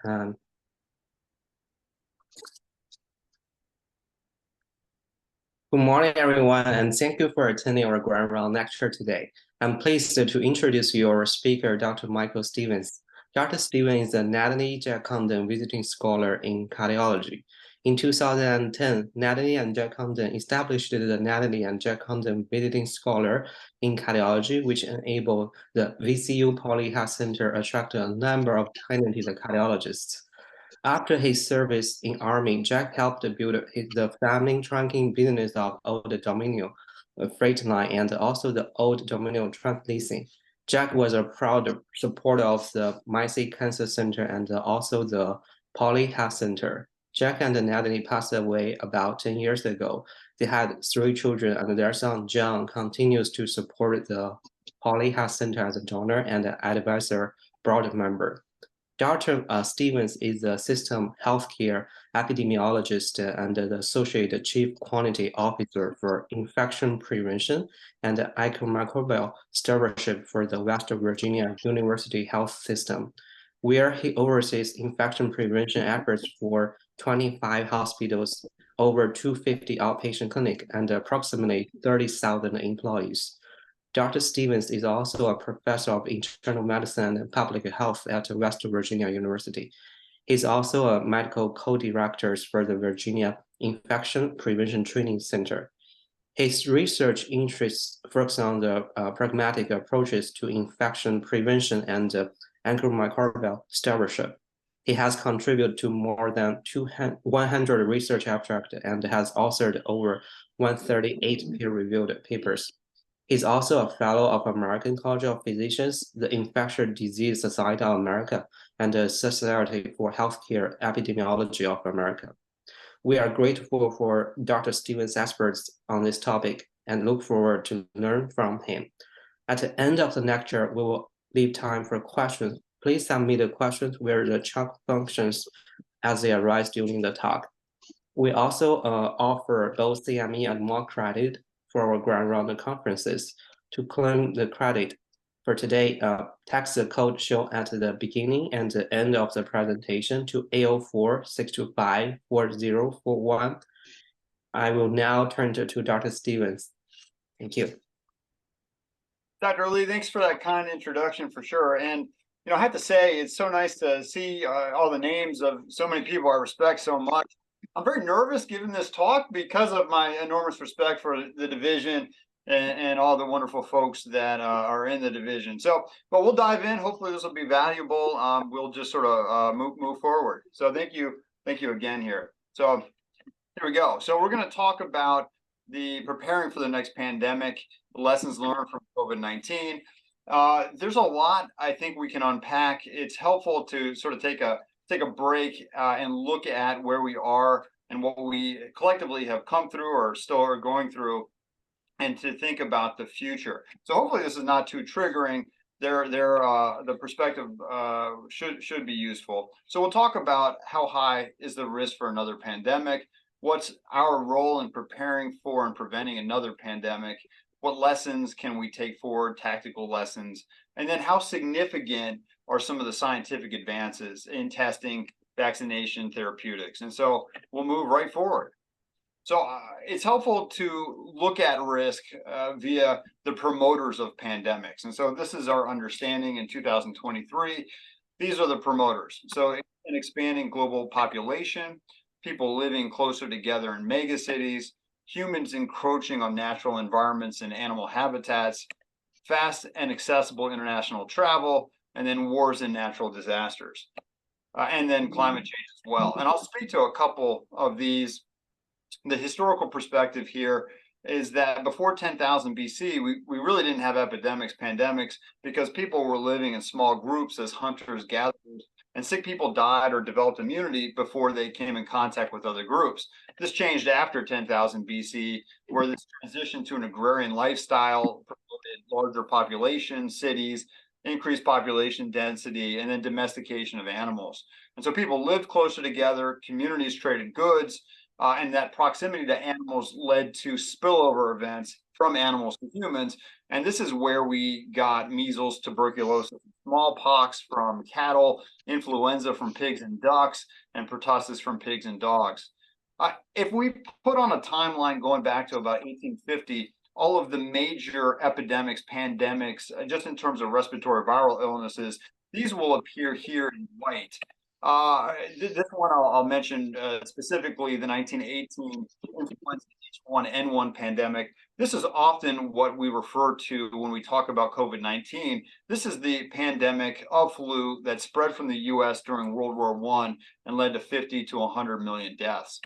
Um, Good morning, everyone, and thank you for attending our Grand Round lecture today. I'm pleased to introduce your speaker, Dr. Michael Stevens. Dr. Stevens is a Natalie Jack Condon Visiting Scholar in Cardiology. In 2010, Natalie and Jack Condon established the Natalie and Jack Condon Visiting Scholar in Cardiology, which enabled the VCU Pauley Health Center attract a number of talented cardiologists. After his service in Army, Jack helped build the family trunking business of Old Dominion Freight Line and also the Old Dominion Trunk Leasing. Jack was a proud supporter of the Massey Cancer Center and also the Pauley Health Center. Jack and Natalie passed away about 10 years ago. They had 3 children, and their son John continues to support the Pauley Health Center as a donor and an advisor board member. Dr. Stevens is the system healthcare epidemiologist and the associate chief quality officer for infection prevention and antimicrobial stewardship for the West Virginia University Health System, where he oversees infection prevention efforts for 25 hospitals, over 250 outpatient clinics, and approximately 30,000 employees. Dr. Stevens is also a professor of internal medicine and public health at West Virginia University. He's also a medical co-director for the Virginia Infection Prevention Training Center. His research interests focus on the pragmatic approaches to infection prevention and antimicrobial stewardship. He has contributed to more than 100 research abstracts and has authored over 138 peer-reviewed papers. He's also a fellow of American College of Physicians, the Infectious Disease Society of America, and the Society for Healthcare Epidemiology of America. We are grateful for Dr. Stevens' experts on this topic and look forward to learn from him. At the end of the lecture, we will leave time for questions. Please submit the questions via the chat functions as they arise during the talk. We also offer both CME and more credit for our Grand Round conferences. To claim the credit for today, text the code shown at the beginning and the end of the presentation to 804-625-4041. I will now turn to Dr. Stevens. Thank you. Dr. Lee, thanks for that kind introduction for sure. And I have to say, it's so nice to see all the names of so many people I respect so much. I'm very nervous giving this talk because of my enormous respect for the division and all the wonderful folks that are in the division. But we'll dive in. Hopefully this will be valuable. We'll just sort of move forward. So thank you again here. So here we go. So we're going to talk about the preparing for the next pandemic, lessons learned from COVID-19. There's a lot I think we can unpack. It's helpful to sort of take a break and look at where we are and what we collectively have come through or still are going through, and to think about the future. So hopefully this is not too triggering. The perspective should be useful. So we'll talk about how high is the risk for another pandemic, what's our role in preparing for and preventing another pandemic, what lessons can we take forward, tactical lessons, and then how significant are some of the scientific advances in testing, vaccination, therapeutics. And so we'll move right forward. So it's helpful to look at risk via the promoters of pandemics. And so this is our understanding in 2023. These are the promoters. So an expanding global population, people living closer together in megacities, humans encroaching on natural environments and animal habitats, fast and accessible international travel, and then wars and natural disasters, and then climate change as well. And I'll speak to a couple of these. The historical perspective here is that before 10,000 BC, we really didn't have epidemics, pandemics, because people were living in small groups as hunters, gatherers, and sick people died or developed immunity before they came in contact with other groups. This changed after 10,000 BC, where this transition to an agrarian lifestyle promoted larger populations, cities, increased population density, and then domestication of animals. And so people lived closer together, communities traded goods, and that proximity to animals led to spillover events from animals to humans. And this is where we got measles, tuberculosis, and smallpox from cattle, influenza from pigs and ducks, and pertussis from pigs and dogs. If we put on a timeline going back to about 1850, all of the major epidemics, pandemics, just in terms of respiratory viral illnesses, these will appear here in white. This one I'll mention specifically the 1918 influenza H1N1 pandemic. This is often what we refer to when we talk about COVID-19. This is the pandemic of flu that spread from the US during World War I and led to 50 to 100 million deaths.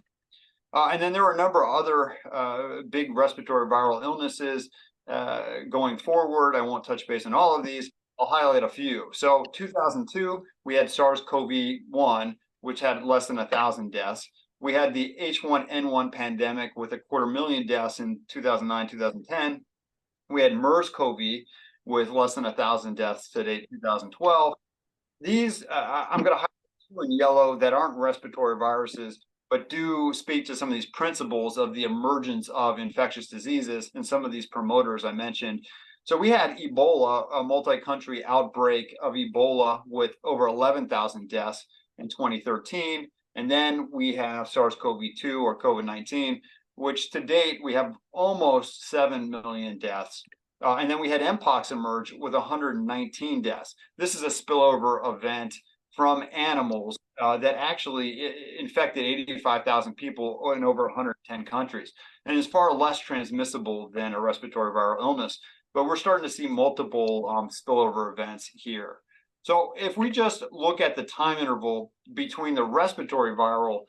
And then there were a number of other big respiratory viral illnesses going forward. I won't touch base on all of these. I'll highlight a few. So 2002, we had SARS-CoV-1, which had less than 1,000 deaths. We had the H1N1 pandemic with 250,000 deaths in 2009, 2010. We had MERS-CoV with less than 1,000 deaths to date, 2012. These, I'm going to highlight two in yellow that aren't respiratory viruses, but do speak to some of these principles of the emergence of infectious diseases and some of these promoters I mentioned. So we had Ebola, a multi-country outbreak of Ebola with over 11,000 deaths in 2013. And then we have SARS-CoV-2 or COVID-19, which to date, we have almost 7 million deaths. And then we had Mpox emerge with 119 deaths. This is a spillover event from animals that actually infected 85,000 people in over 110 countries. And is far less transmissible than a respiratory viral illness. But we're starting to see multiple spillover events here. So if we just look at the time interval between the respiratory viral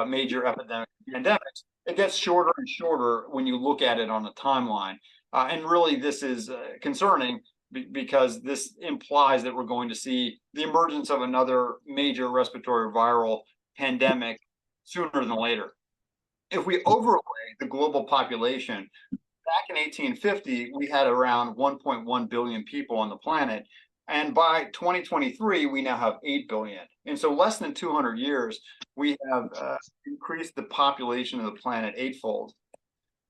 major epidemic pandemics, it gets shorter and shorter when you look at it on a timeline. And really, this is concerning because this implies that we're going to see the emergence of another major respiratory viral pandemic sooner than later. If we overlay the global population, back in 1850, we had around 1.1 billion people on the planet. And by 2023, we now have 8 billion. And so less than 200 years, we have increased the population of the planet eightfold.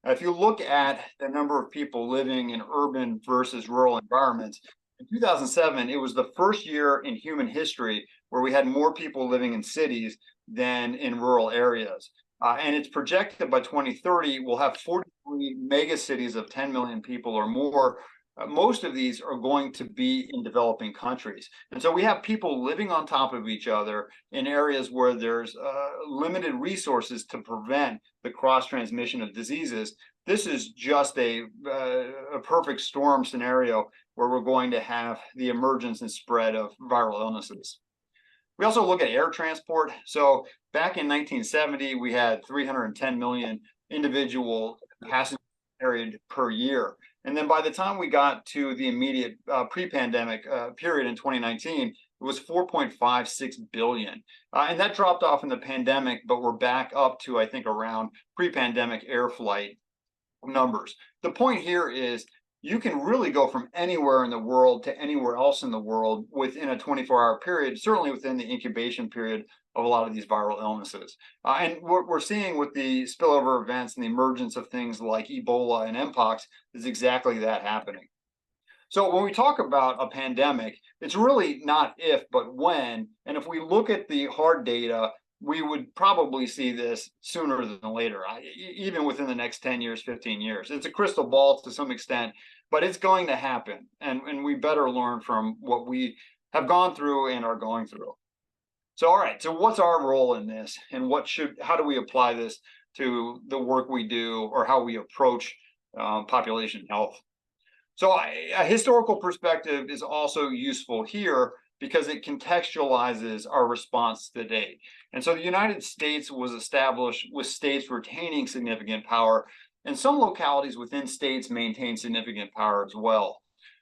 If you look at the number of people living in urban versus rural environments, in 2007, it was the first year in human history where we had more people living in cities than in rural areas. And it's projected by 2030, we'll have 43 mega cities of 10 million people or more. Most of these are going to be in developing countries. And so we have people living on top of each other in areas where there's limited resources to prevent the cross-transmission of diseases. This is just a perfect storm scenario where we're going to have the emergence and spread of viral illnesses. We also look at air transport. So back in 1970, we had 310 million individual passengers carried per year. And then by the time we got to the immediate pre-pandemic period in 2019, it was 4.56 billion. And that dropped off in the pandemic, but we're back up to, I think, around pre-pandemic air flight numbers. The point here is you can really go from anywhere in the world to anywhere else in the world within a 24-hour period, certainly within the incubation period of a lot of these viral illnesses. And what we're seeing with the spillover events and the emergence of things like Ebola and Mpox is exactly that happening. So when we talk about a pandemic, it's really not if, but when. And if we look at the hard data, we would probably see this sooner than later, even within the next 10 years, 15 years. It's a crystal ball to some extent, but it's going to happen. And we better learn from what we have gone through and are going through. So, all right, so what's our role in this, and how do we apply this to the work we do or how we approach population health? So a historical perspective is also useful here because it contextualizes our response to date. And so the United States was established with states retaining significant power, and some localities within states maintain significant power as well.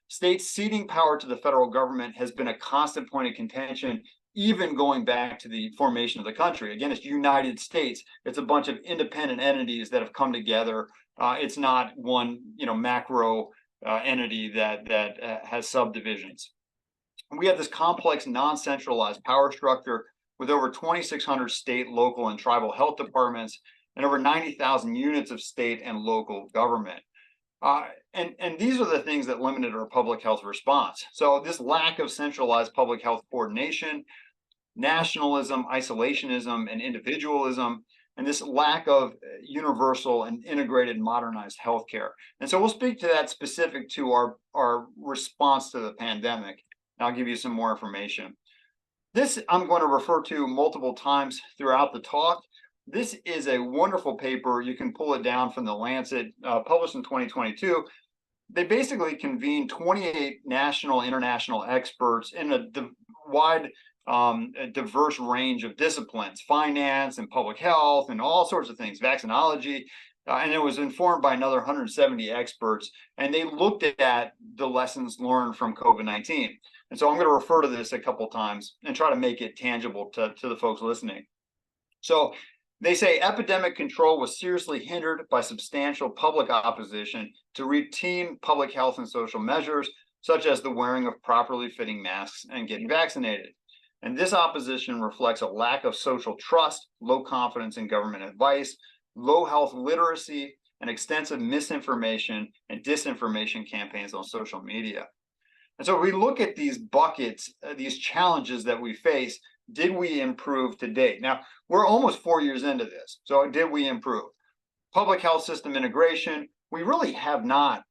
States ceding power to the federal government has been a constant point of contention, even going back to the formation of the country. Again, it's United States. It's a bunch of independent entities that have come together. It's not one, macro entity that has subdivisions. We have this complex, non-centralized power structure with over 2,600 state, local, and tribal health departments and over 90,000 units of state and local government. And these are the things that limited our public health response. So this lack of centralized public health coordination, nationalism, isolationism, and individualism, and this lack of universal and integrated modernized healthcare. And so we'll speak to that specific to our response to the pandemic. And I'll give you some more information. This I'm going to refer to multiple times throughout the talk. This is a wonderful paper. You can pull it down from the Lancet, published in 2022. They basically convened 28 national, international experts in a wide, a diverse range of disciplines, finance and public health and all sorts of things, vaccinology. And it was informed by another 170 experts. And they looked at the lessons learned from COVID-19. And so I'm going to refer to this a couple times and try to make it tangible to the folks listening. So they say epidemic control was seriously hindered by substantial public opposition to routine public health and social measures, such as the wearing of properly fitting masks and getting vaccinated. And this opposition reflects a lack of social trust, low confidence in government advice, low health literacy, and extensive misinformation and disinformation campaigns on social media. And so we look at these buckets, these challenges that we face. Did we improve to date? Now, we're almost 4 years into this. So did we improve? Public health system integration, we really have not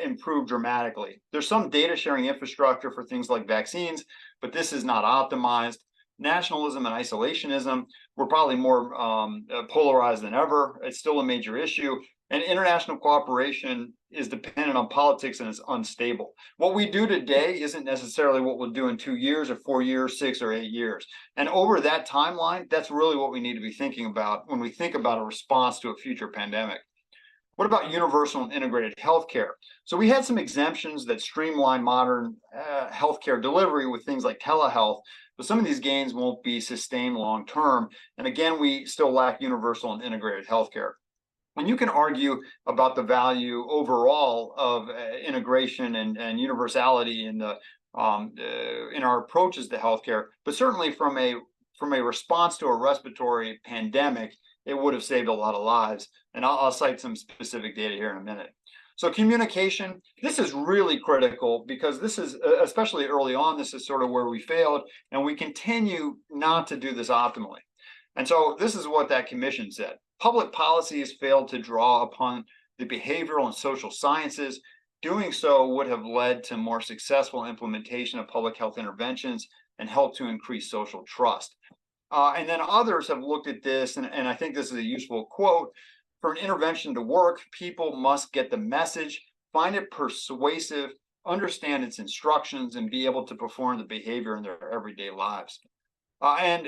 improved dramatically. There's some data sharing infrastructure for things like vaccines, but this is not optimized. Nationalism and isolationism, we're probably more polarized than ever. It's still a major issue. And international cooperation is dependent on politics and it's unstable. What we do today isn't necessarily what we'll do in 2 years or 4 years, 6 or 8 years. And over that timeline, that's really what we need to be thinking about when we think about a response to a future pandemic. What about universal and integrated healthcare? So we had some exemptions that streamline modern healthcare delivery with things like telehealth, but some of these gains won't be sustained long term. And again, we still lack universal and integrated healthcare. And you can argue about the value overall of integration and universality in our approaches to healthcare, but certainly from a response to a respiratory pandemic, it would have saved a lot of lives. And I'll cite some specific data here in a minute. So communication, this is really critical because this is, especially early on, this is sort of where we failed, and we continue not to do this optimally. And so this is what that commission said. Public policies failed to draw upon the behavioral and social sciences. Doing so would have led to more successful implementation of public health interventions and helped to increase social trust. And then others have looked at this, and I think this is a useful quote. For an intervention to work, people must get the message, find it persuasive, understand its instructions, and be able to perform the behavior in their everyday lives. And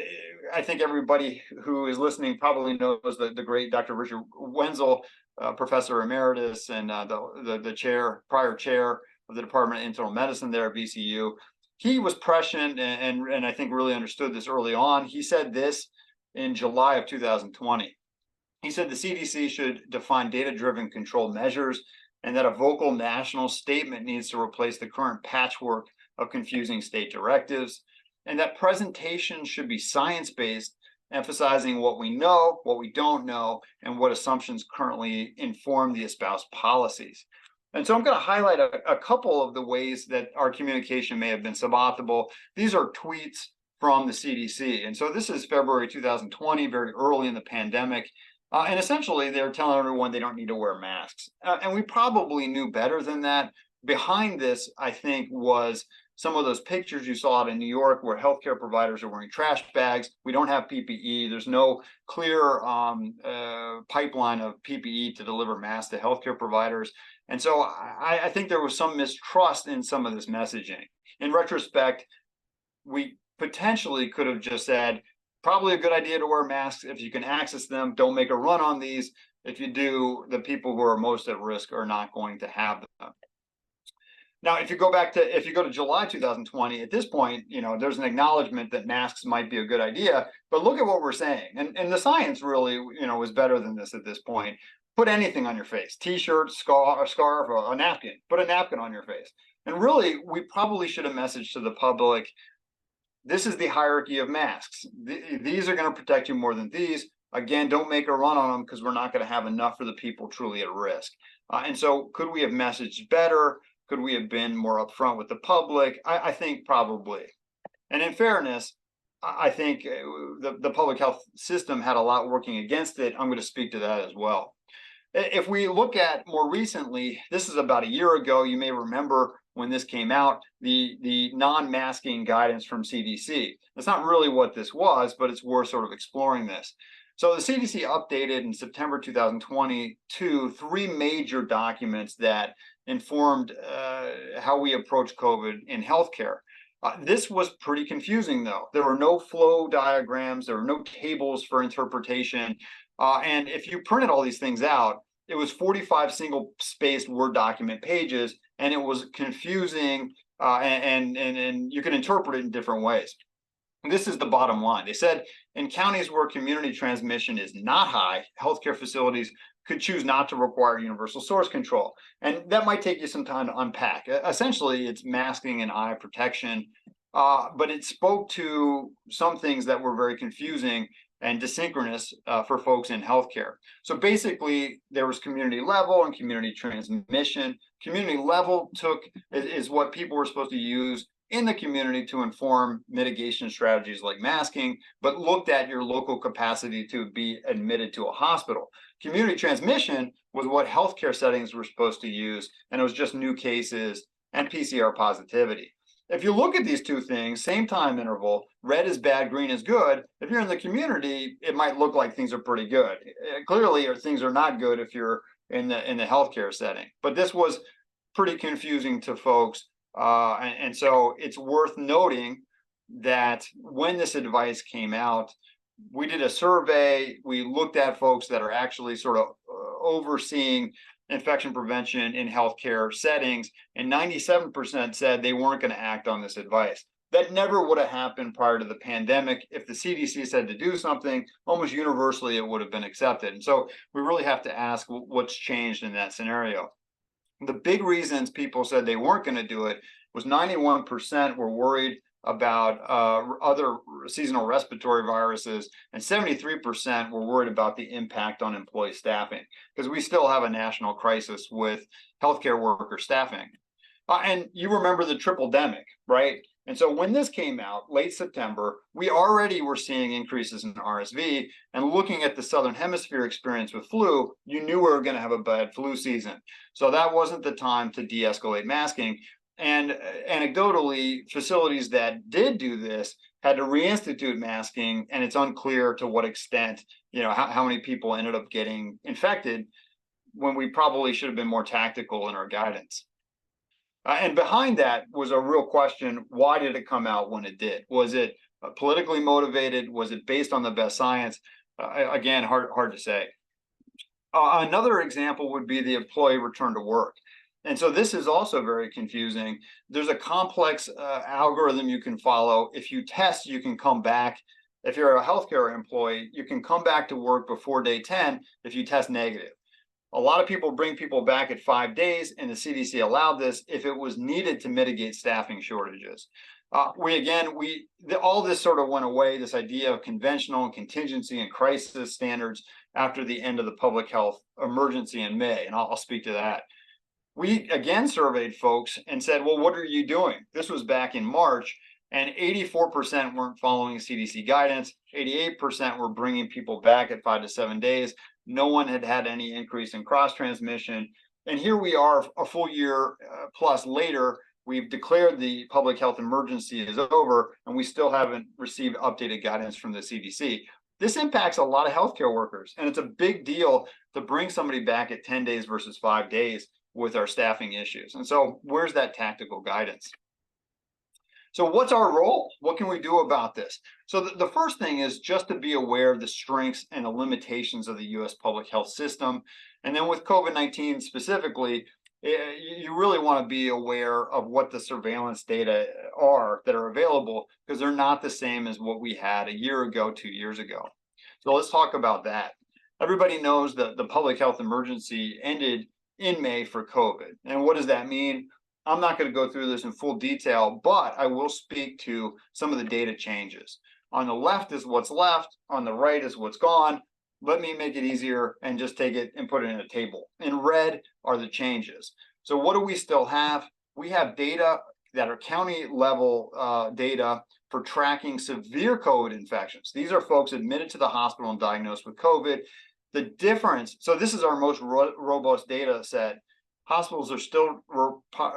I think everybody who is listening probably knows the great Dr. Richard Wenzel, Professor Emeritus and the prior chair of the Department of Internal Medicine there at VCU. He was prescient and I think really understood this early on. He said this in July of 2020. He said the CDC should define data-driven control measures and that a vocal national statement needs to replace the current patchwork of confusing state directives, and that presentation should be science-based, emphasizing what we know, what we don't know, and what assumptions currently inform the espoused policies. And so I'm going to highlight a couple of the ways that our communication may have been suboptimal. These are tweets from the CDC. And so this is February 2020, very early in the pandemic. And essentially, they're telling everyone they don't need to wear masks. And we probably knew better than that. Behind this, I think, was some of those pictures you saw out in New York where healthcare providers are wearing trash bags. We don't have PPE. There's no clear pipeline of PPE to deliver masks to healthcare providers. And so I think there was some mistrust in some of this messaging. In retrospect, we potentially could have just said, probably a good idea to wear masks if you can access them. Don't make a run on these. If you do, the people who are most at risk are not going to have them. Now, if you go to July 2020, at this point, there's an acknowledgement that masks might be a good idea, but look at what we're saying. And the science really, is better than this at this point. Put anything on your face, t-shirt, scarf, or a napkin, put a napkin on your face. And really, we probably should have messaged to the public, this is the hierarchy of masks. These are going to protect you more than these. Again, don't make a run on them because we're not going to have enough for the people truly at risk. And so could we have messaged better? Could we have been more upfront with the public? I think probably. And in fairness, I think the public health system had a lot working against it. I'm going to speak to that as well. If we look at more recently, this is about a year ago. You may remember when this came out, the non-masking guidance from CDC. That's not really what this was, but it's worth sort of exploring this. So the CDC updated in September 2022 three major documents that informed how we approach COVID in healthcare. This was pretty confusing, though. There were no flow diagrams, there were no tables for interpretation. And if you printed all these things out, it was 45 single-spaced Word document pages, and it was confusing, and you can interpret it in different ways. And this is the bottom line. They said in counties where community transmission is not high, healthcare facilities could choose not to require universal source control. And that might take you some time to unpack. Essentially, it's masking and eye protection, but it spoke to some things that were very confusing and desynchronous for folks in healthcare. So basically, there was community level and community transmission. Community level is what people were supposed to use in the community to inform mitigation strategies like masking, but looked at your local capacity to be admitted to a hospital. Community transmission was what healthcare settings were supposed to use, and it was just new cases and PCR positivity. If you look at these two things, same time interval, red is bad, green is good. If you're in the community, it might look like things are pretty good. Clearly, things are not good if you're in the healthcare setting. But this was pretty confusing to folks. And so it's worth noting that when this advice came out, we did a survey. We looked at folks that are actually sort of overseeing infection prevention in healthcare settings, and 97% said they weren't going to act on this advice. That never would have happened prior to the pandemic. If the CDC said to do something, almost universally it would have been accepted. And so we really have to ask what's changed in that scenario. The big reasons people said they weren't going to do it was 91% were worried about other seasonal respiratory viruses, and 73% were worried about the impact on employee staffing, because we still have a national crisis with healthcare worker staffing. And you remember the triple-demic, right? And so when this came out, late September, we already were seeing increases in RSV, and looking at the Southern Hemisphere experience with flu, you knew we were going to have a bad flu season. So that wasn't the time to de-escalate masking. And anecdotally, facilities that did do this had to reinstitute masking, and it's unclear to what extent, how many people ended up getting infected, when we probably should have been more tactical in our guidance. And behind that was a real question: why did it come out when it did? Was it politically motivated? Was it based on the best science? Again, hard to say. Another example would be the employee return to work. And so this is also very confusing. There's a complex algorithm you can follow. If you test, you can come back. If you're a healthcare employee, you can come back to work before day 10 if you test negative. A lot of people bring people back at 5 days, and the CDC allowed this if it was needed to mitigate staffing shortages. All this sort of went away, this idea of conventional and contingency and crisis standards, after the end of the public health emergency in May, and I'll speak to that. We again surveyed folks and said, well, what are you doing? This was back in March, and 84% weren't following CDC guidance. 88% were bringing people back at 5 to 7 days. No one had had any increase in cross transmission. And here we are a full year plus later. We've declared the public health emergency is over, and we still haven't received updated guidance from the CDC. This impacts a lot of healthcare workers, and it's a big deal to bring somebody back at 10 days versus 5 days with our staffing issues. And so where's that tactical guidance? So what's our role? What can we do about this? So the first thing is just to be aware of the strengths and the limitations of the U.S. public health system. And then with COVID-19 specifically, you really want to be aware of what the surveillance data are that are available, because they're not the same as what we had a year ago, 2 years ago. So let's talk about that. Everybody knows that the public health emergency ended in May for COVID. And what does that mean? I'm not going to go through this in full detail, but I will speak to some of the data changes. On the left is what's left, on the right is what's gone. Let me make it easier and just take it and put it in a table. In red are the changes. So what do we still have? We have data that are county level data for tracking severe COVID infections. These are folks admitted to the hospital and diagnosed with COVID. The difference, so this is our most robust data set. Hospitals are still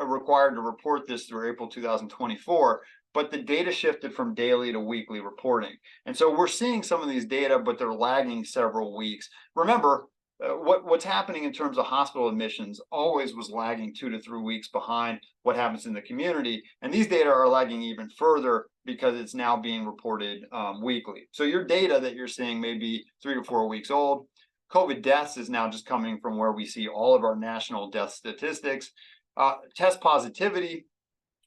required to report this through April 2024, but the data shifted from daily to weekly reporting. And so we're seeing some of these data, but they're lagging several weeks. Remember, what's happening in terms of hospital admissions always was lagging 2 to 3 weeks behind what happens in the community. And these data are lagging even further because it's now being reported weekly. So your data that you're seeing may be 3 to 4 weeks old. COVID deaths is now just coming from where we see all of our national death statistics. Test positivity,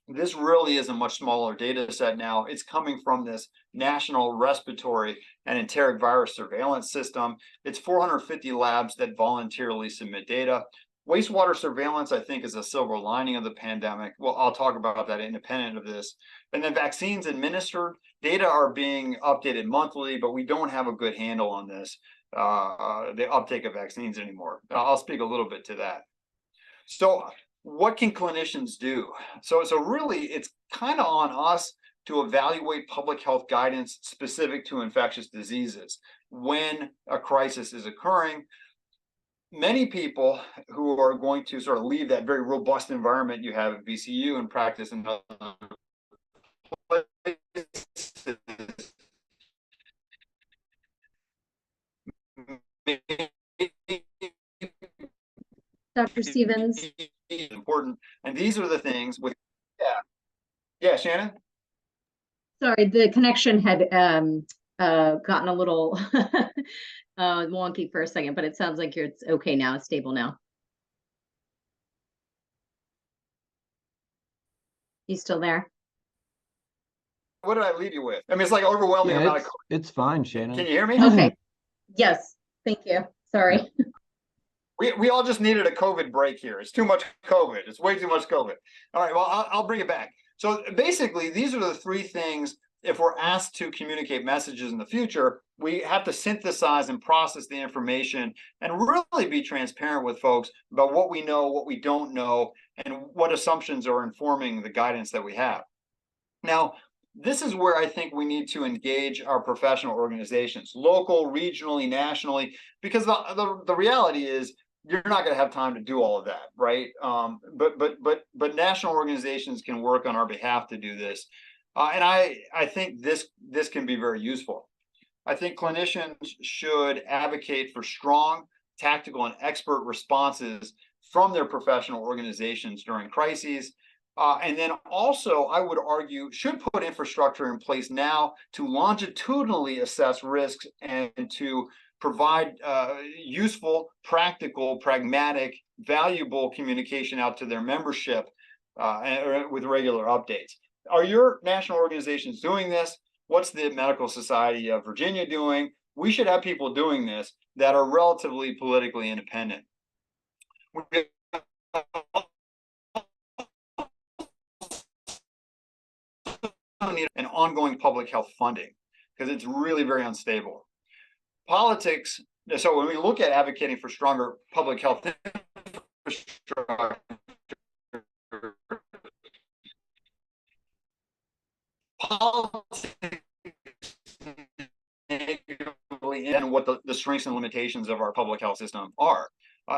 this really is a much smaller data set now. It's coming from this national respiratory and enteric virus surveillance system. It's 450 labs that voluntarily submit data. Wastewater surveillance, I think, is a silver lining of the pandemic. Well, I'll talk about that independent of this. And then vaccines administered, data are being updated monthly, but we don't have a good handle on this, the uptake of vaccines anymore. I'll speak a little bit to that. So what can clinicians do? So really, it's kind of on us to evaluate public health guidance specific to infectious diseases when a crisis is occurring. Many people who are going to sort of leave that very robust environment you have at VCU and practice in other places Dr. Stevens. important. And these are the things with, yeah, Shannon? Sorry, the connection had gotten a little wonky for a second, but it sounds like it's okay now. It's stable now. You still there? What did I leave you with? I mean, it's like overwhelming amount of. It's fine, Shannon. Can you hear me? Okay. Yes. Thank you. Sorry. We all just needed a COVID break here. It's too much COVID. It's way too much COVID. All right, well, I'll bring it back. So basically, these are the three things. If we're asked to communicate messages in the future, we have to synthesize and process the information and really be transparent with folks about what we know, what we don't know, and what assumptions are informing the guidance that we have. Now, this is where I think we need to engage our professional organizations, local, regionally, nationally, because the reality is you're not going to have time to do all of that, right? But national organizations can work on our behalf to do this, and I think this can be very useful. I think clinicians should advocate for strong, tactical, and expert responses from their professional organizations during crises. And then also, I would argue, should put infrastructure in place now to longitudinally assess risks and to provide useful, practical, pragmatic, valuable communication out to their membership with regular updates. Are your national organizations doing this? What's the Medical Society of Virginia doing? We should have people doing this that are relatively politically independent. We need an ongoing public health funding because it's really very unstable. Politics, so when we look at advocating for stronger public health infrastructure, politics and what the strengths and limitations of our public health system are.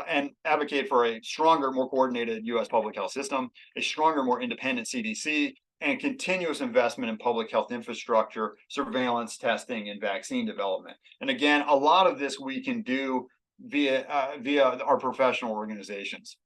And advocate for a stronger, more coordinated U.S. public health system, a stronger, more independent CDC, and continuous investment in public health infrastructure, surveillance, testing, and vaccine development. And again, a lot of this we can do via our professional organizations.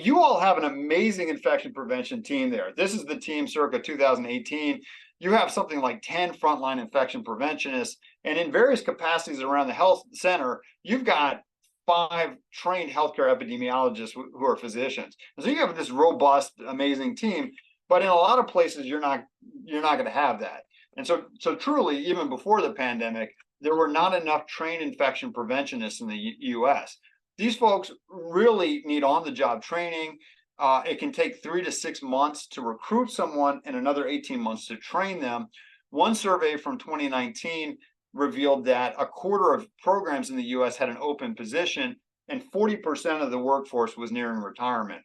You all have an amazing infection prevention team there. This is the team circa 2018. You have something like 10 frontline infection preventionists, and in various capacities around the health center, you've got 5 trained healthcare epidemiologists who are physicians. And so you have this robust, amazing team, but in a lot of places you're not going to have that. And so truly, even before the pandemic, there were not enough trained infection preventionists in the U.S. These folks really need on-the-job training. It can take 3 to 6 months to recruit someone and another 18 months to train them. One survey from 2019 revealed that a quarter of programs in the US had an open position, and 40% of the workforce was nearing retirement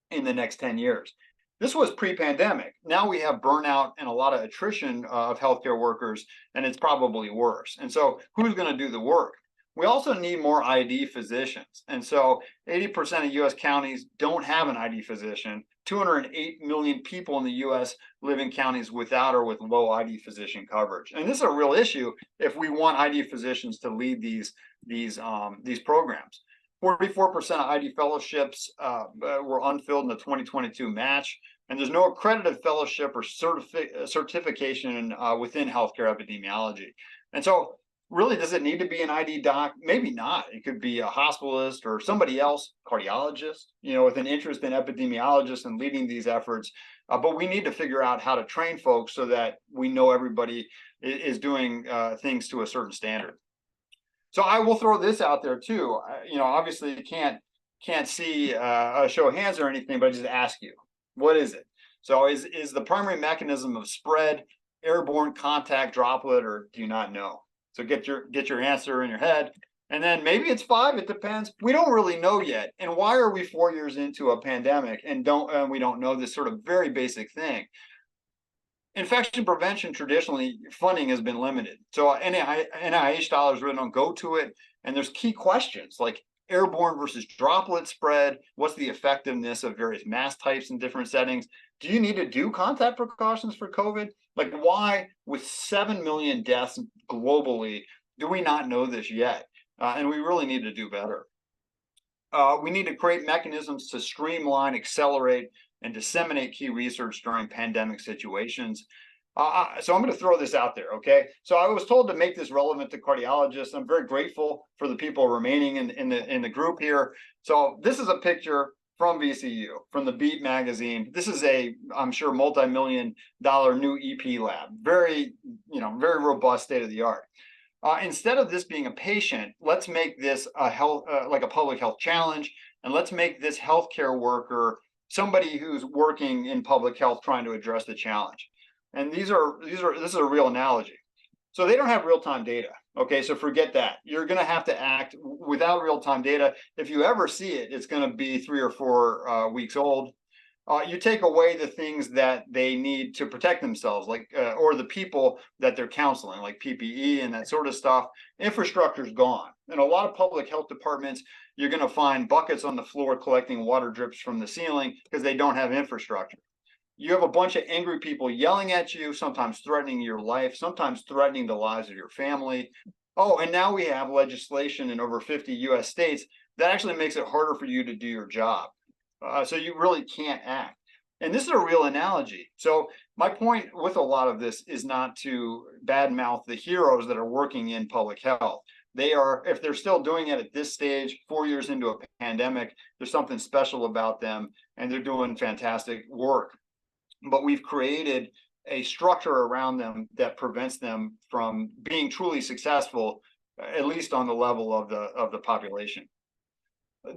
in the next 10 years. This was pre-pandemic. Now we have burnout and a lot of attrition of healthcare workers, and it's probably worse. And so who's going to do the work? We also need more ID physicians. And so 80% of US counties don't have an ID physician. 208 million people in the US live in counties without or with low ID physician coverage. And this is a real issue if we want ID physicians to lead these programs. 44% of ID fellowships were unfilled in the 2022 match, and there's no accredited fellowship or certification within healthcare epidemiology. And so really, does it need to be an ID doc? Maybe not. It could be a hospitalist or somebody else, cardiologist, with an interest in epidemiologists and leading these efforts. But we need to figure out how to train folks so that we know everybody is doing things to a certain standard. So I will throw this out there too. Obviously you can't see a show of hands or anything, but I just ask you, what is it? So is the primary mechanism of spread airborne, contact, droplet, or do you not know? So get your answer in your head, and then maybe it's 5. It depends. We don't really know yet. And why are we 4 years into a pandemic and we don't know this sort of very basic thing? Infection prevention, traditionally, funding has been limited. So NIH dollars really don't go to it. And there's key questions like airborne versus droplet spread. What's the effectiveness of various mask types in different settings? Do you need to do contact precautions for COVID? Like, why, with 7 million deaths globally, do we not know this yet? And we really need to do better. We need to create mechanisms to streamline, accelerate, and disseminate key research during pandemic situations. So I'm going to throw this out there, okay? So I was told to make this relevant to cardiologists. I'm very grateful for the people remaining in the group here. So this is a picture from VCU, from the Beat magazine. This is I'm sure, multi-million-dollar new EP lab. Very robust, state-of-the-art. Instead of this being a patient, let's make this like a public health challenge, and let's make this healthcare worker somebody who's working in public health trying to address the challenge. And this is a real analogy. So they don't have real-time data. Okay, so forget that. You're going to have to act without real-time data. If you ever see it, it's going to be 3 or 4 weeks old. You take away the things that they need to protect themselves, like or the people that they're counseling, like PPE and that sort of stuff. Infrastructure's gone. In a lot of public health departments, you're going to find buckets on the floor collecting water drips from the ceiling because they don't have infrastructure. You have a bunch of angry people yelling at you, sometimes threatening your life, sometimes threatening the lives of your family. Oh, and now we have legislation in over 50 US states that actually makes it harder for you to do your job. So you really can't act. And this is a real analogy. So my point with a lot of this is not to badmouth the heroes that are working in public health. They are, if they're still doing it at this stage, 4 years into a pandemic, there's something special about them, and they're doing fantastic work. But we've created a structure around them that prevents them from being truly successful, at least on the level of the population.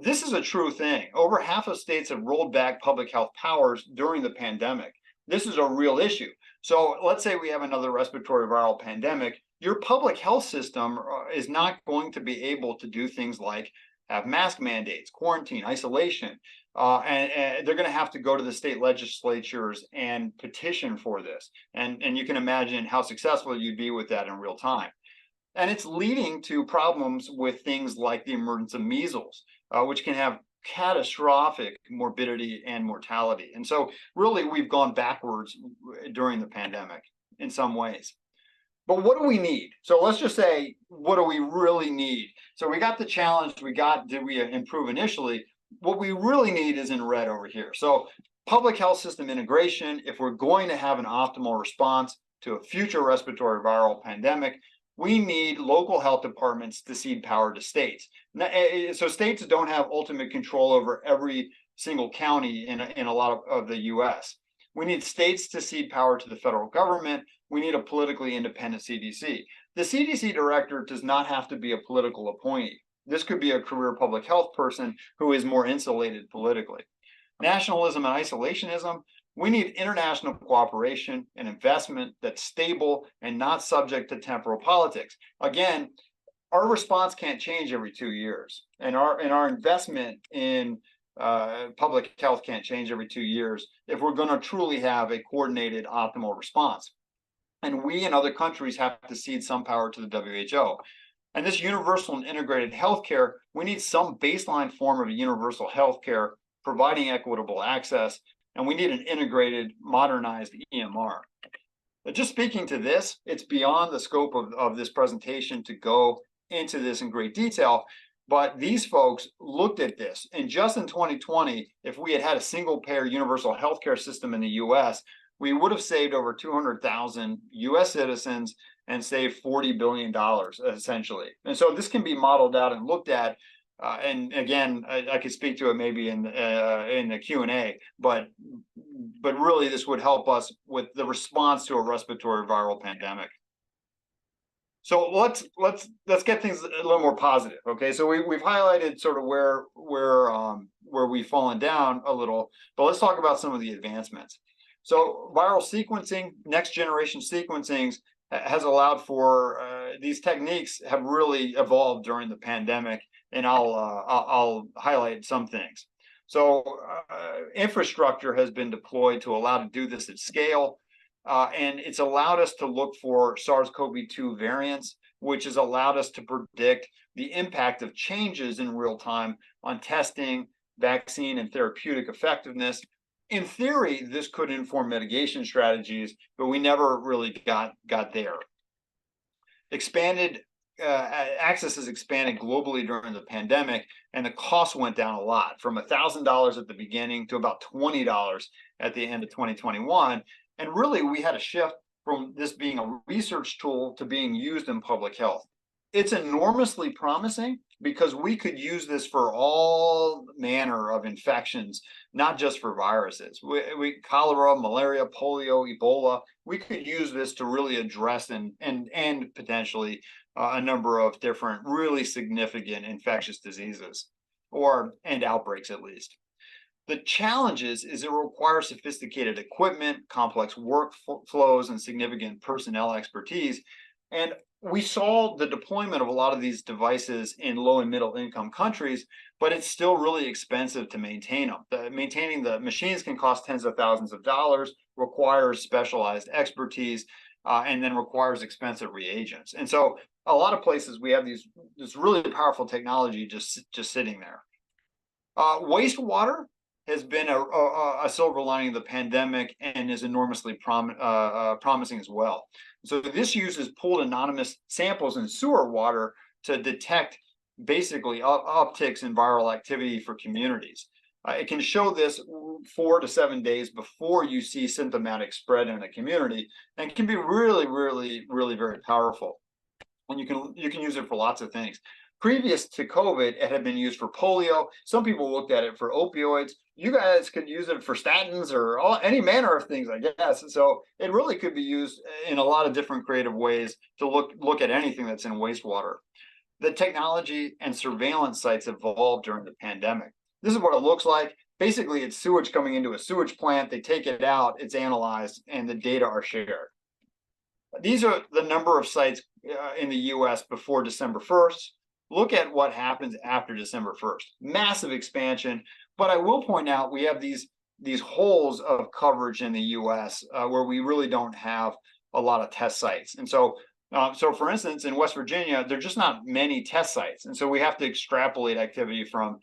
This is a true thing. Over half of states have rolled back public health powers during the pandemic. This is a real issue. So let's say we have another respiratory viral pandemic. Your public health system is not going to be able to do things like have mask mandates, quarantine, isolation, and they're going to have to go to the state legislatures and petition for this. And you can imagine how successful you'd be with that in real time. And it's leading to problems with things like the emergence of measles, which can have catastrophic morbidity and mortality. And so really, we've gone backwards during the pandemic in some ways. But what do we need? So let's just say, what do we really need? So we got the challenge, did we improve initially? What we really need is in red over here. So public health system integration, if we're going to have an optimal response to a future respiratory viral pandemic, we need local health departments to cede power to states. So states don't have ultimate control over every single county in a lot of the US. We need states to cede power to the federal government. We need a politically independent CDC. The CDC director does not have to be a political appointee. This could be a career public health person who is more insulated politically. Nationalism and isolationism, We need international cooperation and investment that's stable and not subject to temporal politics. Again, our response can't change every 2 years, and our investment in public health can't change every 2 years if we're going to truly have a coordinated, optimal response. And we and other countries have to cede some power to the WHO. And this universal and integrated healthcare, we need some baseline form of a universal healthcare providing equitable access, and we need an integrated, modernized EMR. But just speaking to this, it's beyond the scope of this presentation to go into this in great detail, but these folks looked at this, and just in 2020, if we had had a single-payer universal healthcare system in the US, we would have saved over 200,000 US citizens and saved $40 billion, essentially. And so this can be modeled out and looked at. And again, I could speak to it maybe in the Q&A, but really this would help us with the response to a respiratory viral pandemic. So let's get things a little more positive. Okay, so we've highlighted sort of where we've fallen down a little, but let's talk about some of the advancements. So viral sequencing, next generation sequencing has allowed for these techniques have really evolved during the pandemic, and I'll highlight some things. So infrastructure has been deployed to allow to do this at scale, and it's allowed us to look for SARS-CoV-2 variants, which has allowed us to predict the impact of changes in real time on testing, vaccine, and therapeutic effectiveness. In theory, this could inform mitigation strategies, but we never really got there. Expanded access has expanded globally during the pandemic, and the cost went down a lot, from $1,000 at the beginning to about $20 at the end of 2021. And really, we had a shift from this being a research tool to being used in public health. It's enormously promising because we could use this for all manner of infections, not just for viruses. Cholera, malaria, polio, Ebola, we could use this to really address and potentially a number of different really significant infectious diseases and outbreaks at least. The challenge is it requires sophisticated equipment, complex workflows, and significant personnel expertise. And we saw the deployment of a lot of these devices in low and middle income countries, but it's still really expensive to maintain them. Maintaining the machines can cost tens of thousands of dollars, requires specialized expertise, and then requires expensive reagents. And so a lot of places we have this really powerful technology just sitting there. Wastewater has been a silver lining of the pandemic and is enormously promising as well. So this uses pooled anonymous samples in sewer water to detect basically upticks in viral activity for communities. It can show this 4 to 7 days before you see symptomatic spread in a community, and can be really, really, really very powerful. And you can use it for lots of things. Previous to COVID, it had been used for polio. Some people looked at it for opioids. You guys could use it for statins or any manner of things, I guess. So it really could be used in a lot of different creative ways to look at anything that's in wastewater. The technology and surveillance sites evolved during the pandemic. This is what it looks like. Basically, it's sewage coming into a sewage plant. They take it out, it's analyzed, and the data are shared. These are the number of sites in the US before December 1st. Look at what happens after December 1st. Massive expansion. But I will point out we have these holes of coverage in the US where we really don't have a lot of test sites. And so for instance, in West Virginia, there are just not many test sites. And so we have to extrapolate activity from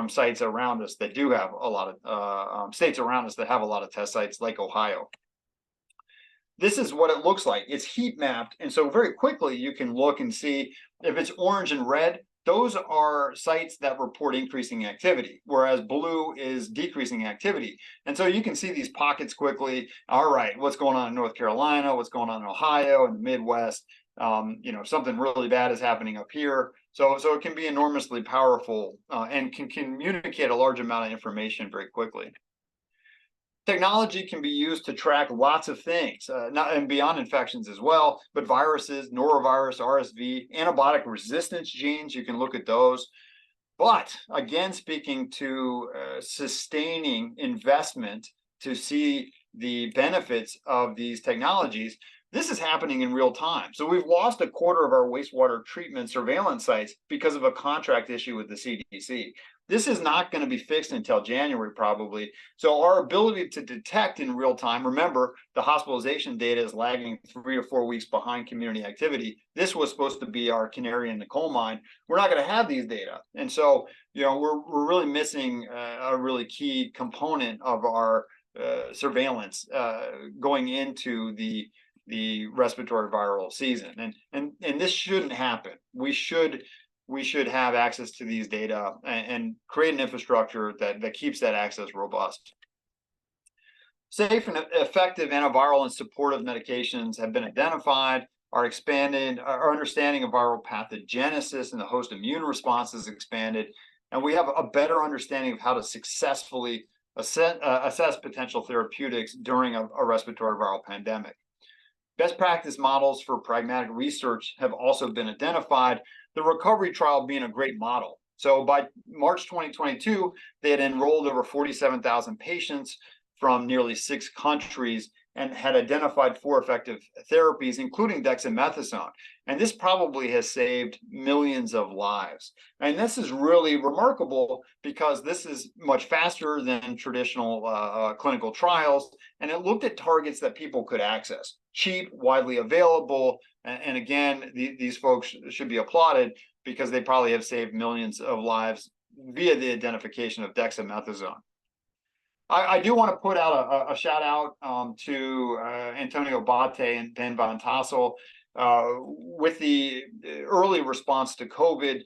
sites around us that do have a lot of states around us that have a lot of test sites, like Ohio. This is what it looks like. It's heat mapped. And so very quickly you can look and see if it's orange and red, those are sites that report increasing activity, whereas blue is decreasing activity. And so you can see these pockets quickly. All right, what's going on in North Carolina? What's going on in Ohio and the Midwest? Something really bad is happening up here. So it can be enormously powerful and can communicate a large amount of information very quickly. Technology can be used to track lots of things, not and beyond infections as well, but viruses, norovirus, RSV, antibiotic resistance genes, you can look at those. But again, speaking to sustaining investment to see the benefits of these technologies, this is happening in real time. So we've lost a quarter of our wastewater treatment surveillance sites because of a contract issue with the CDC. This is not going to be fixed until January, probably. So our ability to detect in real time, remember, the hospitalization data is lagging 3 to 4 weeks behind community activity. This was supposed to be our canary in the coal mine. We're not going to have these data. And so, we're really missing a really key component of our surveillance going into the respiratory viral season. And this shouldn't happen. We should have access to these data and create an infrastructure that keeps that access robust. Safe and effective antiviral and supportive medications have been identified, are expanded, our understanding of viral pathogenesis and the host immune response is expanded, and we have a better understanding of how to successfully assess potential therapeutics during a respiratory viral pandemic. Best practice models for pragmatic research have also been identified, the recovery trial being a great model. So by March 2022, they had enrolled over 47,000 patients from nearly 6 countries and had identified 4 effective therapies, including dexamethasone. And this probably has saved millions of lives. And this is really remarkable because this is much faster than traditional clinical trials. And it looked at targets that people could access, cheap, widely available. And again, these folks should be applauded because they probably have saved millions of lives via the identification of dexamethasone. I do want to put out a shout out to Antonio Bate and Ben Van Tassel with the early response to COVID.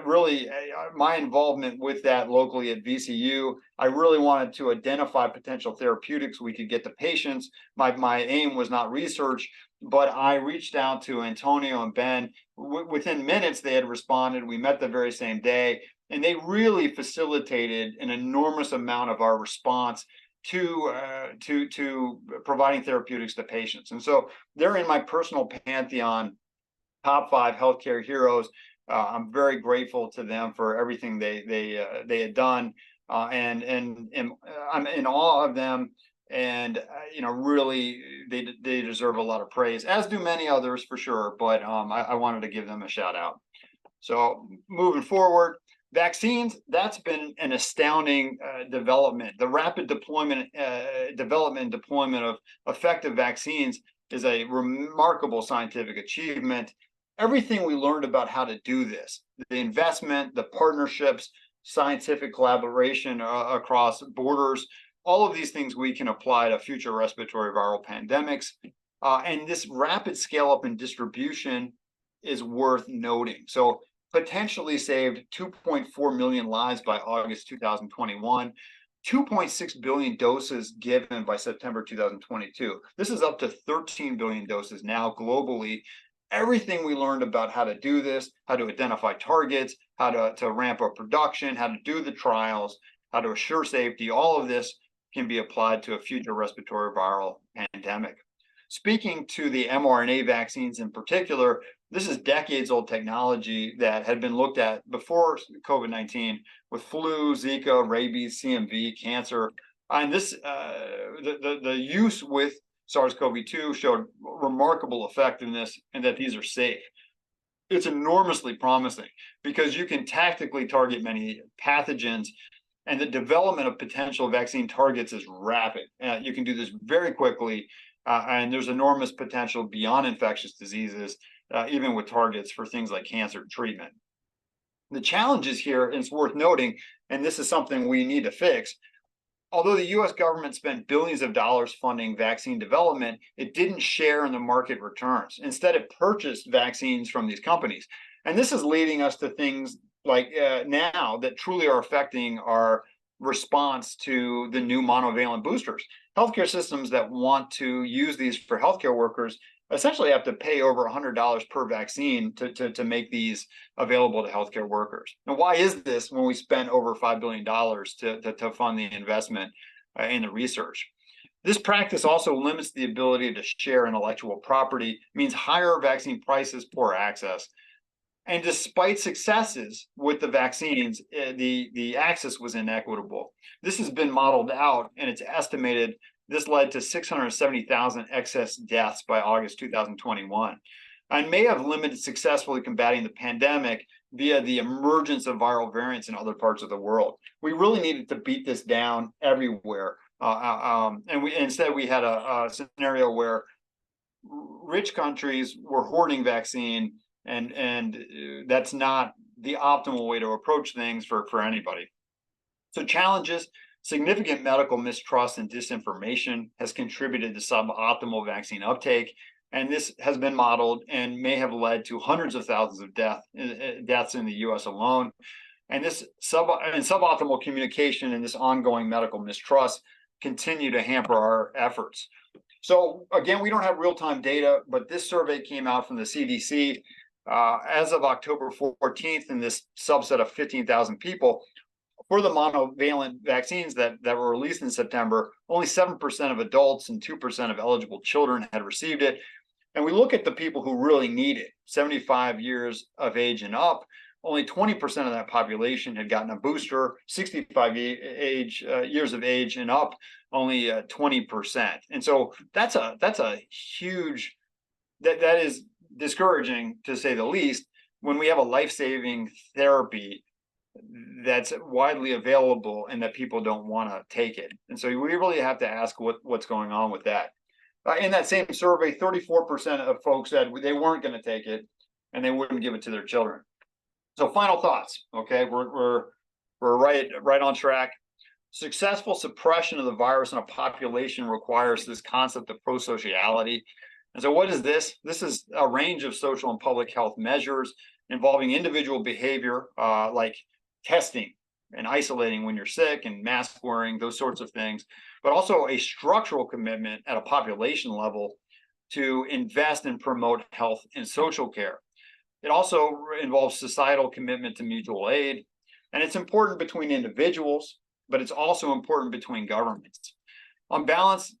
Really, my involvement with that locally at VCU, I really wanted to identify potential therapeutics we could get to patients. My aim was not research, but I reached out to Antonio and Ben. Within minutes, they had responded. We met the very same day. And they really facilitated an enormous amount of our response to providing therapeutics to patients. And so they're in my personal pantheon, top 5 healthcare heroes. I'm very grateful to them for everything they had done, and I'm in awe of them. And really, they deserve a lot of praise, as do many others for sure. But I wanted to give them a shout out. So moving forward. Vaccines, that's been an astounding development. The rapid development and deployment of effective vaccines is a remarkable scientific achievement. Everything we learned about how to do this, the investment, the partnerships, scientific collaboration across borders, all of these things we can apply to future respiratory viral pandemics. And this rapid scale up and distribution is worth noting. So potentially saved 2.4 million lives by August 2021, 2.6 billion doses given by September 2022. This is up to 13 billion doses now globally. Everything we learned about how to do this, how to identify targets, how to ramp up production, how to do the trials, how to assure safety, all of this can be applied to a future respiratory viral pandemic. Speaking to the mRNA vaccines in particular, this is decades-old technology that had been looked at before COVID-19 with flu, Zika, rabies, CMV, cancer. And this, the use with SARS-CoV-2 showed remarkable effectiveness and that these are safe. It's enormously promising because you can tactically target many pathogens, and the development of potential vaccine targets is rapid. You can do this very quickly, and there's enormous potential beyond infectious diseases, even with targets for things like cancer treatment. The challenges here, and it's worth noting, and this is something we need to fix, although the US government spent billions of dollars funding vaccine development, it didn't share in the market returns. Instead, it purchased vaccines from these companies. And this is leading us to things like now that truly are affecting our response to the new monovalent boosters. Healthcare systems that want to use these for healthcare workers essentially have to pay over $100 per vaccine to make these available to healthcare workers. Now, why is this when we spent over $5 billion to fund the investment in the research? This practice also limits the ability to share intellectual property, means higher vaccine prices, poor access. And despite successes with the vaccines, the access was inequitable. This has been modeled out, and it's estimated This led to 670,000 excess deaths by August 2021, and may have limited successfully combating the pandemic via the emergence of viral variants in other parts of the world. We really needed to beat this down everywhere. And instead we had a scenario where rich countries were hoarding vaccine, and that's not the optimal way to approach things for anybody. So challenges: significant medical mistrust and disinformation has contributed to suboptimal vaccine uptake, and this has been modeled and may have led to hundreds of thousands of deaths in the US alone. And this suboptimal communication and this ongoing medical mistrust continue to hamper our efforts. So again, we don't have real-time data, but this survey came out from the CDC as of October 14th in this subset of 15,000 people. For the monovalent vaccines that were released in September, only 7% of adults and 2% of eligible children had received it. And we look at the people who really need it, 75 years of age and up. Only 20% of that population had gotten a booster. 65 years of age and up, only 20%. And so that's a huge, that is discouraging, to say the least, when we have a life-saving therapy that's widely available and that people don't want to take it. And so we really have to ask what's going on with that. In that same survey, 34% of folks said they weren't going to take it and they wouldn't give it to their children. So final thoughts. Okay, we're right on track. Successful suppression of the virus in a population requires this concept of prosociality. And so what is this? This is a range of social and public health measures involving individual behavior, like testing and isolating when you're sick and mask wearing, those sorts of things, but also a structural commitment at a population level to invest and promote health and social care. It also involves societal commitment to mutual aid, and it's important between individuals, but it's also important between governments. On balance,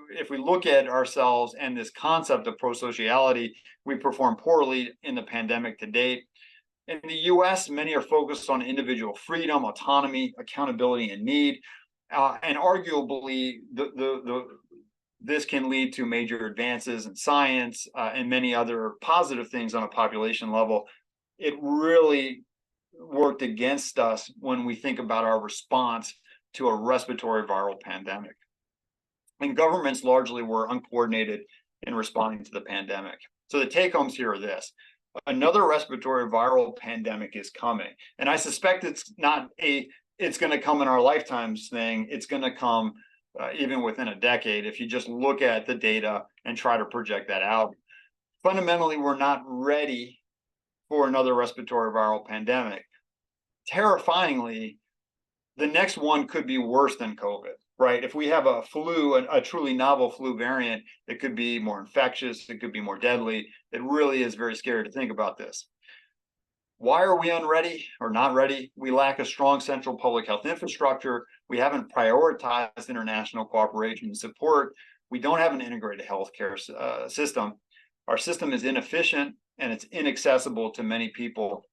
if we look at ourselves and this concept of prosociality, we perform poorly in the pandemic to date. In the US, many are focused on individual freedom, autonomy, accountability, and need. And arguably, this can lead to major advances in science and many other positive things on a population level. It really worked against us when we think about our response to a respiratory viral pandemic. And governments largely were uncoordinated in responding to the pandemic. So the take-homes here are this: another respiratory viral pandemic is coming. And I suspect it's going to come in our lifetimes thing. It's going to come even within a decade, if you just look at the data and try to project that out. Fundamentally, we're not ready for another respiratory viral pandemic. Terrifyingly, the next one could be worse than COVID, right? If we have a flu, a truly novel flu variant, it could be more infectious, it could be more deadly. It really is very scary to think about this. Why are we unready or not ready? We lack a strong central public health infrastructure. We haven't prioritized international cooperation and support. We don't have an integrated healthcare system. Our system is inefficient and it's inaccessible to many people.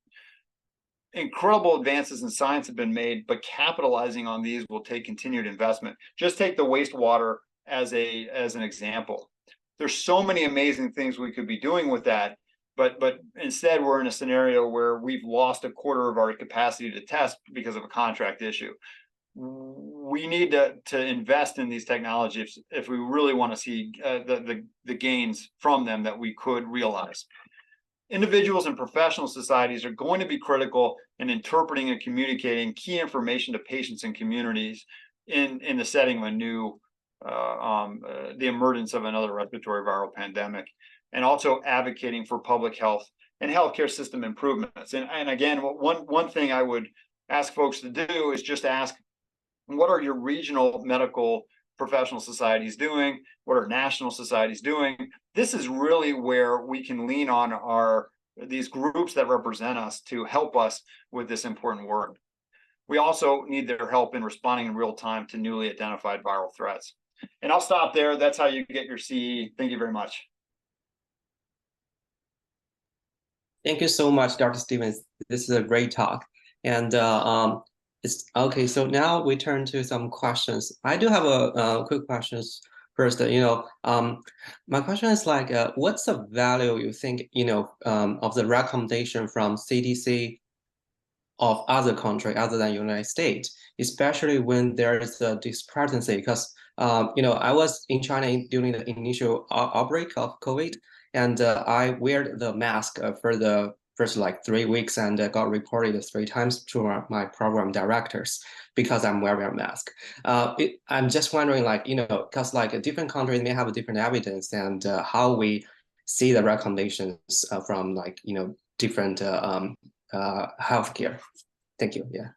Incredible advances in science have been made, but capitalizing on these will take continued investment. Just take the wastewater as an example. There's so many amazing things we could be doing with that, but instead we're in a scenario where we've lost a quarter of our capacity to test because of a contract issue. We need to invest in these technologies if we really want to see the gains from them that we could realize. Individuals and professional societies are going to be critical in interpreting and communicating key information to patients and communities in the setting of a new, the emergence of another respiratory viral pandemic, and also advocating for public health and healthcare system improvements. And again, one thing I would ask folks to do is just ask, what are your regional medical professional societies doing? What are national societies doing? This is really where we can lean on these groups that represent us to help us with this important work. We also need their help in responding in real time to newly identified viral threats. And I'll stop there. That's how you get your CE. Thank you very much. Thank you so much, Dr. Stevens. This is a great talk. And It's okay. So now we turn to some questions. I do have a quick questions first. My question is like, what's the value you think, of the recommendation from CDC of other country other than United States, especially when there is a discrepancy? Because I was in China during the initial outbreak of COVID, and I wear the mask for the first like 3 weeks, and got reported 3 times to my program directors because I'm wearing a mask. I'm just wondering, like, because like different countries may have a different evidence, and how we see the recommendations from like different healthcare. Thank you. Yeah.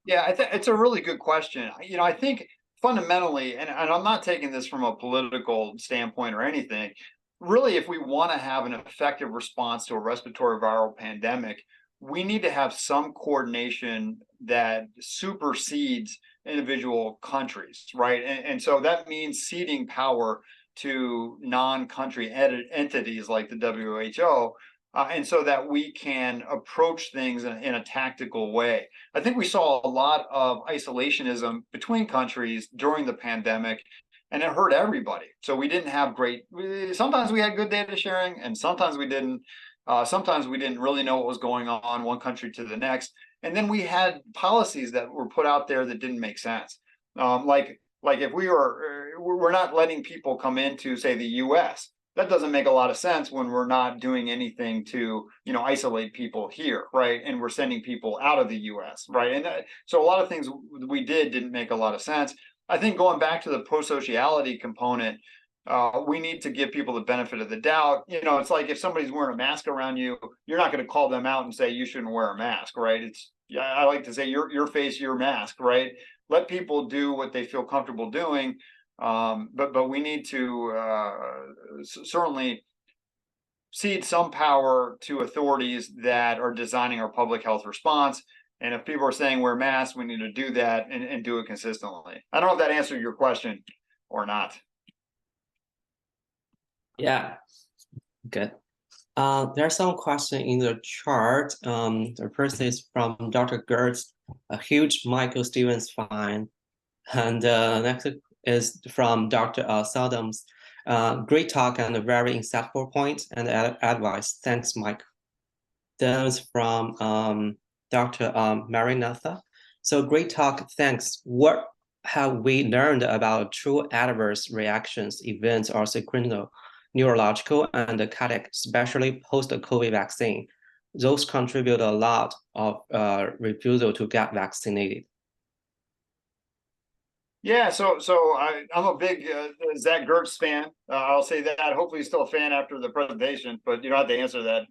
Yeah, I think it's a really good question. I think fundamentally, and I'm not taking this from a political standpoint or anything, really, if we want to have an effective response to a respiratory viral pandemic, we need to have some coordination that supersedes individual countries, right? And so that means ceding power to non-country entities like the WHO, and so that we can approach things in a tactical way. I think we saw a lot of isolationism between countries during the pandemic, and it hurt everybody. So we didn't have sometimes we had good data sharing, and sometimes we didn't. Sometimes we didn't really know what was going on one country to the next. And then we had policies that were put out there that didn't make sense. Like if we're not letting people come into, say, the US. That doesn't make a lot of sense when we're not doing anything to, isolate people here, right? And we're sending people out of the US, right? And so a lot of things we didn't make a lot of sense. I think going back to the pro-sociality component, we need to give people the benefit of the doubt. It's like if somebody's wearing a mask around you, you're not going to call them out and say you shouldn't wear a mask, right? I like to say your face, your mask, right? Let people do what they feel comfortable doing. But we need to certainly cede some power to authorities that are designing our public health response. And if people are saying wear masks, we need to do that and do it consistently. I don't know if that answered your question or not. Yeah, good. There's some question in the chart. The first is from Dr. Gertz, a huge Michael Stevens fan. And next is from Dr. Seldums. Great talk and a very insightful point and advice. Thanks, Mike. Then it's from Dr. Marinatha. So great talk, thanks. What have we learned about true adverse reactions, events, or sequential neurological and cardiac, especially post-COVID vaccine? Those contribute a lot of refusal to get vaccinated. Yeah, so I'm a big Zach Gertz fan. I'll say that. Hopefully, he's still a fan after the presentation, but you don't have to answer that.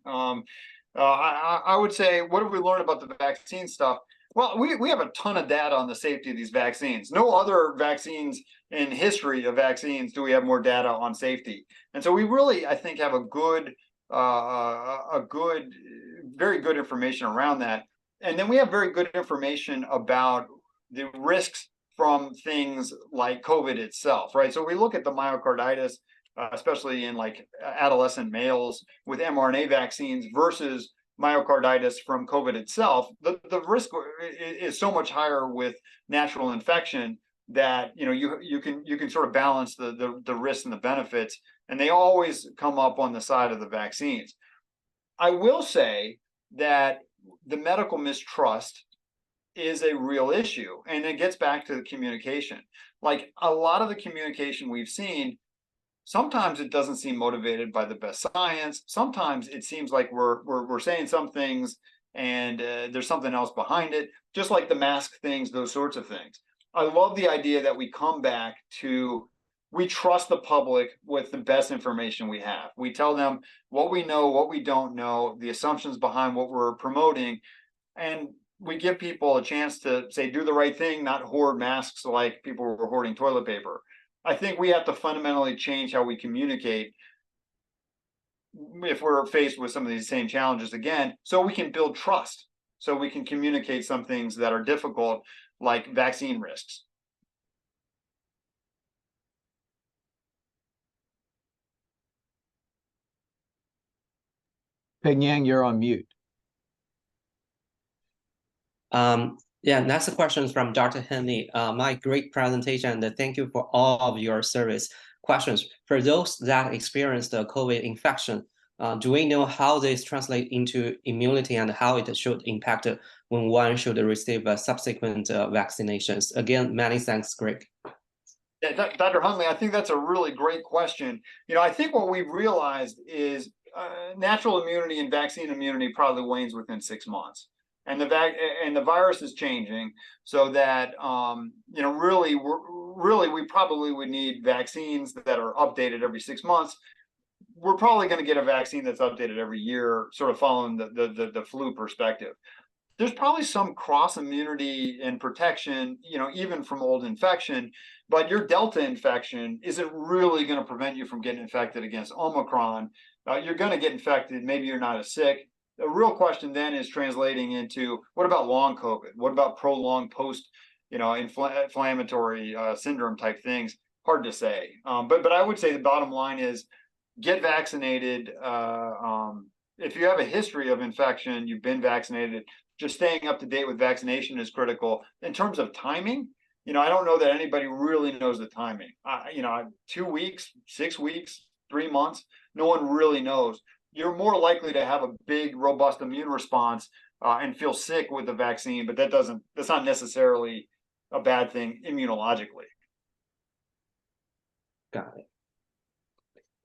I would say, what have we learned about the vaccine stuff? Well, we have a ton of data on the safety of these vaccines. No other vaccines in history of vaccines do we have more data on safety, and so we really, I think, have very good information around that. And then we have very good information about the risks from things like COVID itself, right? So we look at the myocarditis, especially in like adolescent males with mRNA vaccines versus myocarditis from COVID itself. The risk is so much higher with natural infection that you can sort of balance the risks and the benefits, and they always come up on the side of the vaccines. I will say that the medical mistrust is a real issue, and it gets back to the communication. Like a lot of the communication we've seen, sometimes it doesn't seem motivated by the best science. Sometimes it seems like we're saying some things and there's something else behind it, just like the mask things, those sorts of things. I love the idea that we come back to, we trust the public with the best information we have. We tell them what we know, what we don't know, the assumptions behind what we're promoting, and we give people a chance to say, do the right thing, not hoard masks like people were hoarding toilet paper. I think we have to fundamentally change how we communicate if we're faced with some of these same challenges again, so we can build trust, so we can communicate some things that are difficult, like vaccine risks. Peng Yang, you're on mute. Yeah, next question from Dr. Henley. My great presentation, and thank you for all of your service questions. For those that experienced the COVID infection, do we know how this translates into immunity and how it should impact when one should receive subsequent vaccinations? Again, many thanks, Greg. Yeah, Dr. Hunley, I think that's a really great question. I think what we've realized is natural immunity and vaccine immunity probably wanes within 6 months. And the virus is changing, so that really we probably would need vaccines that are updated every 6 months. We're probably going to get a vaccine that's updated every year, sort of following the flu perspective. There's probably some cross immunity and protection, even from old infection, but your Delta infection isn't really going to prevent you from getting infected against Omicron. You're going to get infected. Maybe you're not as sick. The real question then is translating into, what about long COVID? What about prolonged post, inflammatory syndrome type things? Hard to say. But I would say the bottom line is get vaccinated. If you have a history of infection, you've been vaccinated, just staying up to date with vaccination is critical. In terms of timing, I don't know that anybody really knows the timing. 2 weeks, 6 weeks, 3 months, no one really knows. You're more likely to have a big, robust immune response and feel sick with the vaccine, but that's not necessarily a bad thing immunologically. Got it.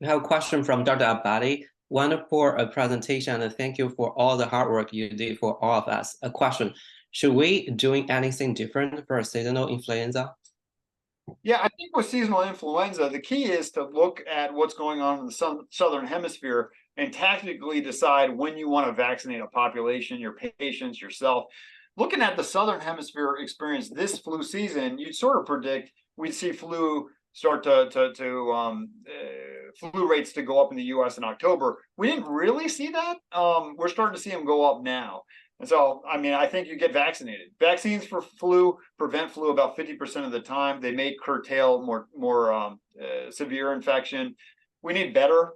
We have a question from Dr. Abadi. Wonderful presentation, and thank you for all the hard work you did for all of us. A question: should we doing anything different for seasonal influenza? Yeah, I think with seasonal influenza, the key is to look at what's going on in the southern hemisphere and tactically decide when you want to vaccinate a population, your patients, yourself. Looking at the southern hemisphere experience this flu season, you'd sort of predict we'd see flu start flu rates to go up in the U.S. in October. We didn't really see that. We're starting to see them go up now. And so, I think you get vaccinated. Vaccines for flu prevent flu about 50% of the time. They may curtail more severe infection. We need better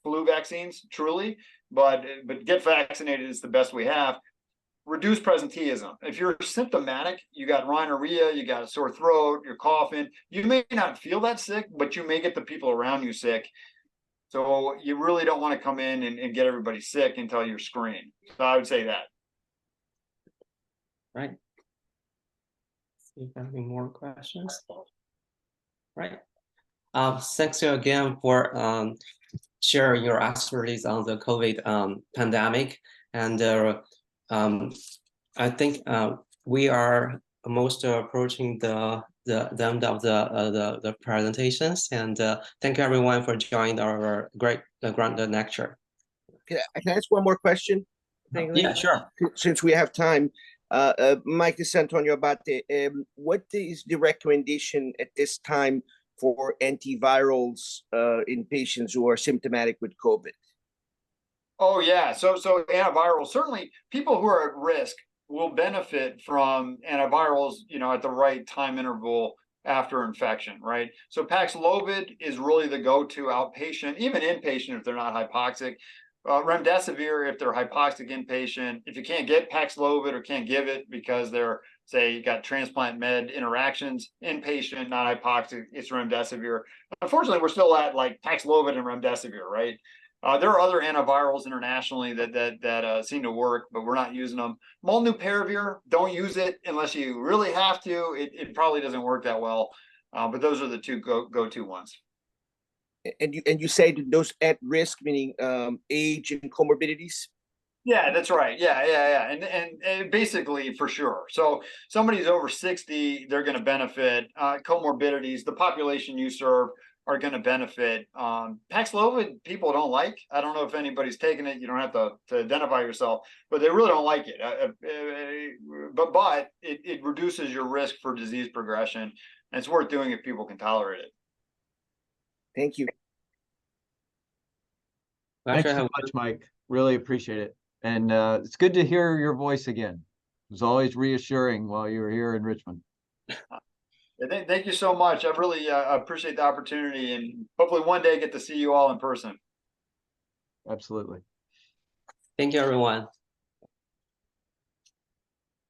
flu vaccines, truly, but get vaccinated is the best we have. Reduce presenteeism. If you're symptomatic, you got rhinorrhea, you got a sore throat, you're coughing, you may not feel that sick, but you may get the people around you sick. So you really don't want to come in and get everybody sick until you're screened. So I would say that. Right. See if there are any more questions. Right. Thanks you again for sharing your expertise on the COVID pandemic. And I think we are almost approaching the end of the presentations. And thank you everyone for joining our great grand lecture. Can I ask one more question? Yeah, sure. Since we have time. Mike DeSantonio Abate, what is the recommendation at this time for antivirals in patients who are symptomatic with COVID? Oh, yeah. So antivirals, certainly people who are at risk will benefit from antivirals, at the right time interval after infection, right? So Paxlovid is really the go-to outpatient, even inpatient if they're not hypoxic. Remdesivir if they're hypoxic inpatient. If you can't get Paxlovid or can't give it because they're, say, you got transplant med interactions, inpatient, not hypoxic, it's remdesivir. Unfortunately, we're still at like Paxlovid and remdesivir, right? There are other antivirals internationally that seem to work, but we're not using them. Molnupiravir, don't use it unless you really have to. It probably doesn't work that well, but those are the two go-to ones. And you say those at risk, meaning age and comorbidities? Yeah, that's right. Yeah. And basically for sure. So somebody's over 60, they're going to benefit. Comorbidities, the population you serve are going to benefit. Paxlovid, people don't like. I don't know if anybody's taken it. You don't have to identify yourself, but they really don't like it. But it reduces your risk for disease progression, and it's worth doing if people can tolerate it. Thank you. Thanks so much, Mike. Really appreciate it. And it's good to hear your voice again. It was always reassuring while you were here in Richmond. Thank you so much. I really appreciate the opportunity, and hopefully one day get to see you all in person. Absolutely. Thank you, everyone.